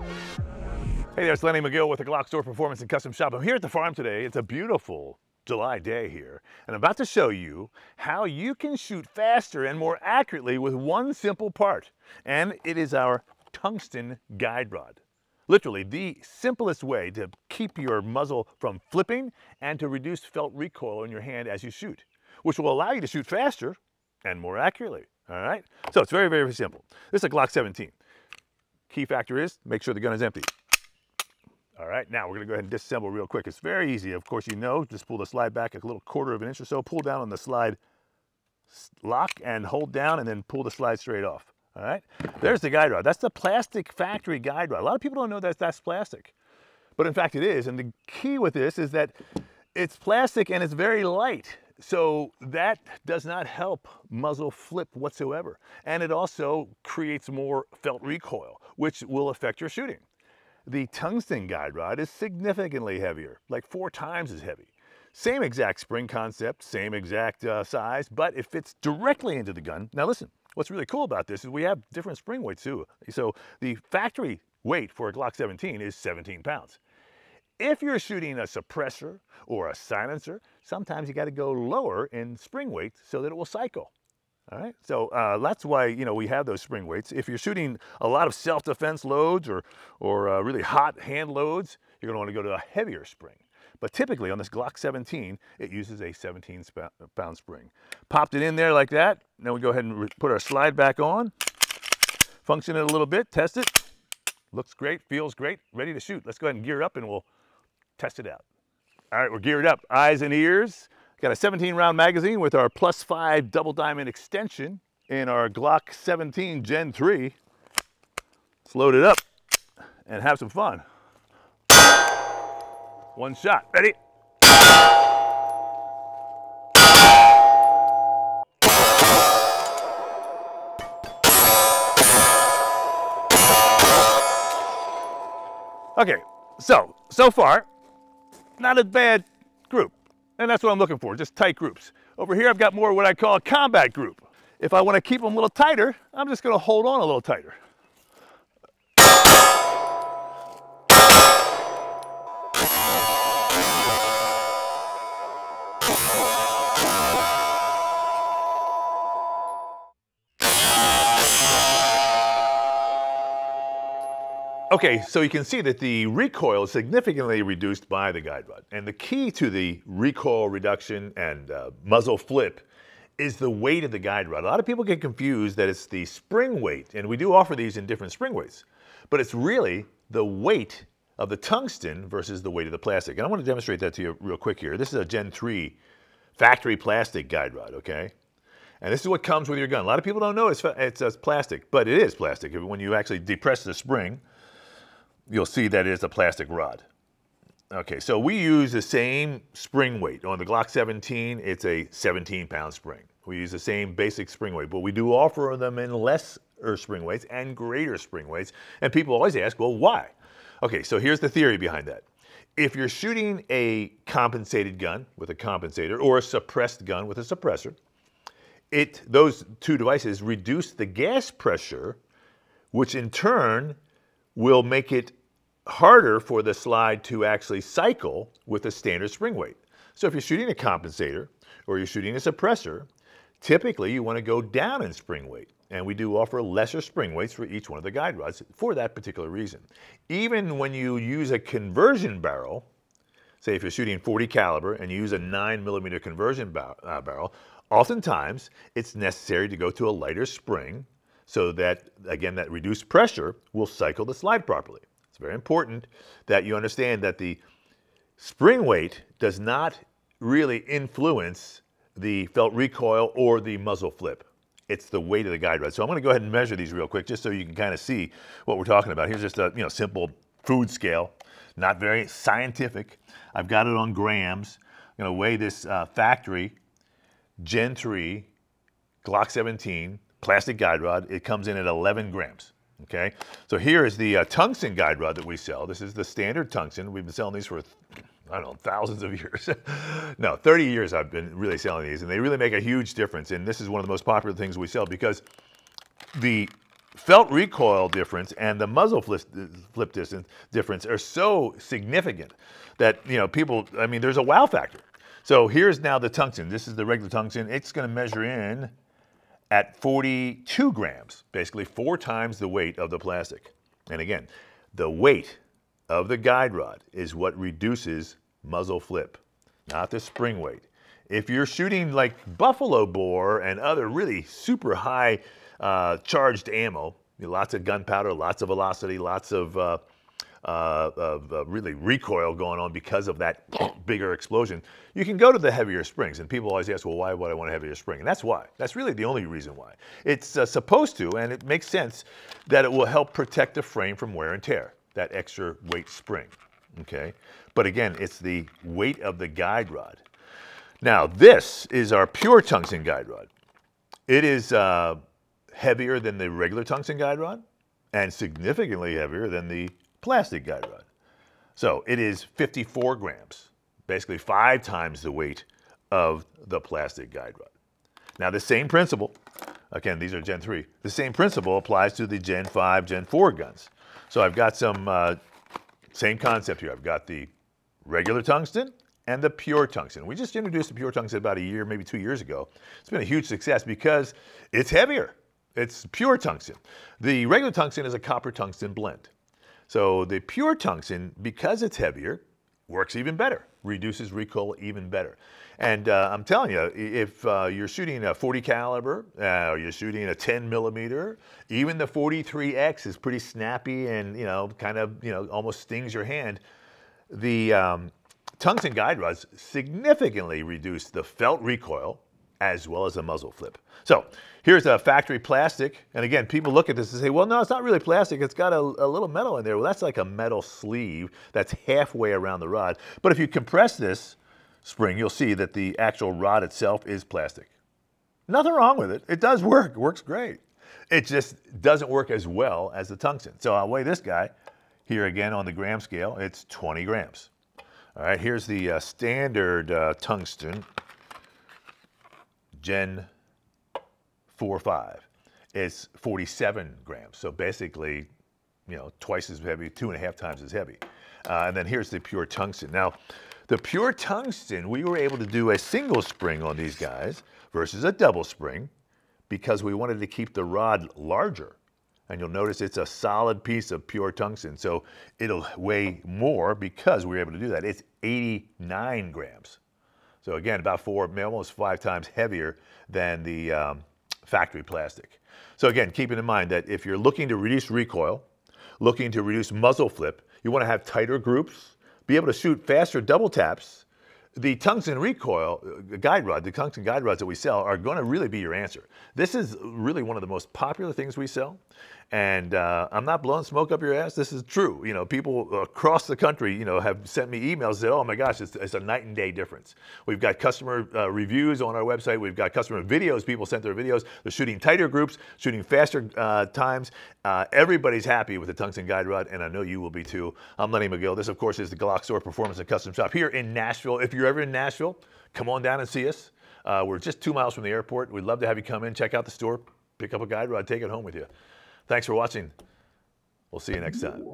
Hey there, it's Lenny McGill with the GlockStore Performance and Custom Shop. I'm here at the farm today. It's a beautiful July day here, and I'm about to show you how you can shoot faster and more accurately with one simple part, and it is our Tungsten Guide Rod. Literally the simplest way to keep your muzzle from flipping and to reduce felt recoil in your hand as you shoot, which will allow you to shoot faster and more accurately. All right, so it's very, very simple. This is a Glock 17. Key factor is make sure the gun is empty. All right, now we're gonna go ahead and disassemble real quick. It's very easy. Of course, you know, just pull the slide back a little quarter of an inch or so, pull down on the slide lock and hold down and then pull the slide straight off. All right, there's the guide rod. That's the plastic factory guide rod. A lot of people don't know that that's plastic, but in fact it is. And the key with this is that it's plastic and it's very light. So that does not help muzzle flip whatsoever. And it also creates more felt recoil, which will affect your shooting. The tungsten guide rod is significantly heavier, like 4 times as heavy. Same exact spring concept, same exact size, but it fits directly into the gun. Now listen, what's really cool about this is we have different spring weights too. So the factory weight for a Glock 17 is 17 pounds. If you're shooting a suppressor or a silencer, sometimes you got to go lower in spring weight so that it will cycle. All right, so that's why, you know, we have those spring weights. If you're shooting a lot of self-defense loads or really hot hand loads, you're going to want to go to a heavier spring. But typically on this Glock 17, it uses a 17-pound spring. Popped it in there like that. Now we go ahead and put our slide back on, function it a little bit, test it. Looks great, feels great, ready to shoot. Let's go ahead and gear up and we'll test it out. All right, we're geared up, eyes and ears. Got a 17-round magazine with our +5 double diamond extension in our Glock 17 Gen 3. Let's load it up and have some fun. One shot, ready? Okay, so far, not a bad group. And that's what I'm looking for, just tight groups. Over here, I've got more what I call a combat group. If I want to keep them a little tighter, I'm just going to hold on a little tighter. Okay, so you can see that the recoil is significantly reduced by the guide rod. And the key to the recoil reduction and muzzle flip is the weight of the guide rod. A lot of people get confused that it's the spring weight, and we do offer these in different spring weights, but it's really the weight of the tungsten versus the weight of the plastic. And I want to demonstrate that to you real quick here. This is a Gen 3 factory plastic guide rod, okay? And this is what comes with your gun. A lot of people don't know it's plastic, but it is plastic. When you actually depress the spring, you'll see that it is a plastic rod. Okay, so we use the same spring weight. On the Glock 17, it's a 17-pound spring. We use the same basic spring weight, but we do offer them in lesser spring weights and greater spring weights. And people always ask, well, why? Okay, so here's the theory behind that. If you're shooting a compensated gun with a compensator or a suppressed gun with a suppressor, those two devices reduce the gas pressure, which in turn will make it harder for the slide to actually cycle with a standard spring weight. So if you're shooting a compensator or you're shooting a suppressor, typically you want to go down in spring weight. And we do offer lesser spring weights for each one of the guide rods for that particular reason. Even when you use a conversion barrel, say if you're shooting 40 caliber and you use a 9mm conversion barrel, oftentimes it's necessary to go to a lighter spring so that, again, that reduced pressure will cycle the slide properly. It's very important that you understand that the spring weight does not really influence the felt recoil or the muzzle flip. It's the weight of the guide rod. So I'm going to go ahead and measure these real quick just so you can kind of see what we're talking about. Here's just a simple food scale, not very scientific. I've got it on grams. I'm going to weigh this factory Gen 3 Glock 17 plastic guide rod. It comes in at 11 grams. Okay, so here is the tungsten guide rod that we sell. This is the standard tungsten. We've been selling these for, I don't know, thousands of years. No, 30 years I've been really selling these, and they really make a huge difference. And this is one of the most popular things we sell because the felt recoil difference and the muzzle flip distance difference are so significant that, you know, people, I mean, there's a wow factor. So here's now the tungsten. This is the regular tungsten. It's going to measure in at 42 grams, basically 4 times the weight of the plastic. And again, the weight of the guide rod is what reduces muzzle flip, not the spring weight. If you're shooting like buffalo bore and other really super high charged ammo, lots of gunpowder, lots of velocity, lots of really recoil going on because of that bigger explosion, you can go to the heavier springs. And people always ask, well, why would I want a heavier spring? And that's why. That's really the only reason why. It's supposed to, and it makes sense that it will help protect the frame from wear and tear, that extra weight spring, okay? But again, it's the weight of the guide rod. Now, this is our pure tungsten guide rod. It is heavier than the regular tungsten guide rod and significantly heavier than the plastic guide rod. So it is 54 grams, basically 5 times the weight of the plastic guide rod. Now, the same principle, again, these are Gen 3, the same principle applies to the Gen 5, Gen 4 guns. So I've got some same concept here. I've got the regular tungsten and the pure tungsten. We just introduced the pure tungsten about a year, maybe 2 years ago. It's been a huge success because it's heavier. It's pure tungsten. The regular tungsten is a copper tungsten blend. So the pure tungsten, because it's heavier, works even better, reduces recoil even better. And I'm telling you, if you're shooting a 40 caliber, or you're shooting a 10 millimeter, even the 43X is pretty snappy and, you know, kind of, you know, almost stings your hand. The tungsten guide rods significantly reduce the felt recoil as well as the muzzle flip. So here's a factory plastic. And again, people look at this and say, well, no, it's not really plastic. It's got a little metal in there. Well, that's like a metal sleeve that's halfway around the rod. But if you compress this spring, you'll see that the actual rod itself is plastic. Nothing wrong with it. It does work. It works great. It just doesn't work as well as the tungsten. So I'll weigh this guy here again on the gram scale. It's 20 grams. All right, here's the standard tungsten Gen 4.5. It's 47 grams. So basically, you know, twice as heavy, 2.5 times as heavy. And then here's the pure tungsten. Now, the pure tungsten, we were able to do a single spring on these guys versus a double spring because we wanted to keep the rod larger. And you'll notice it's a solid piece of pure tungsten, so it'll weigh more because we were able to do that. It's 89 grams. So again, about almost 5 times heavier than the factory plastic. So again, keeping in mind that if you're looking to reduce recoil, looking to reduce muzzle flip, you want to have tighter groups, be able to shoot faster double taps. The tungsten recoil guide rod, the tungsten guide rods that we sell are going to really be your answer. This is really one of the most popular things we sell. And I'm not blowing smoke up your ass. This is true. You know, people across the country, you know, have sent me emails that, oh my gosh, it's a night and day difference. We've got customer reviews on our website. We've got customer videos. People sent their videos. They're shooting tighter groups, shooting faster times. Everybody's happy with the tungsten guide rod, and I know you will be too. I'm Lenny McGill. This, of course, is the GlockStore Performance and Custom Shop here in Nashville. If you're ever in Nashville, come on down and see us. We're just 2 miles from the airport. We'd love to have you come in, check out the store, pick up a guide rod, take it home with you. Thanks for watching. We'll see you next time.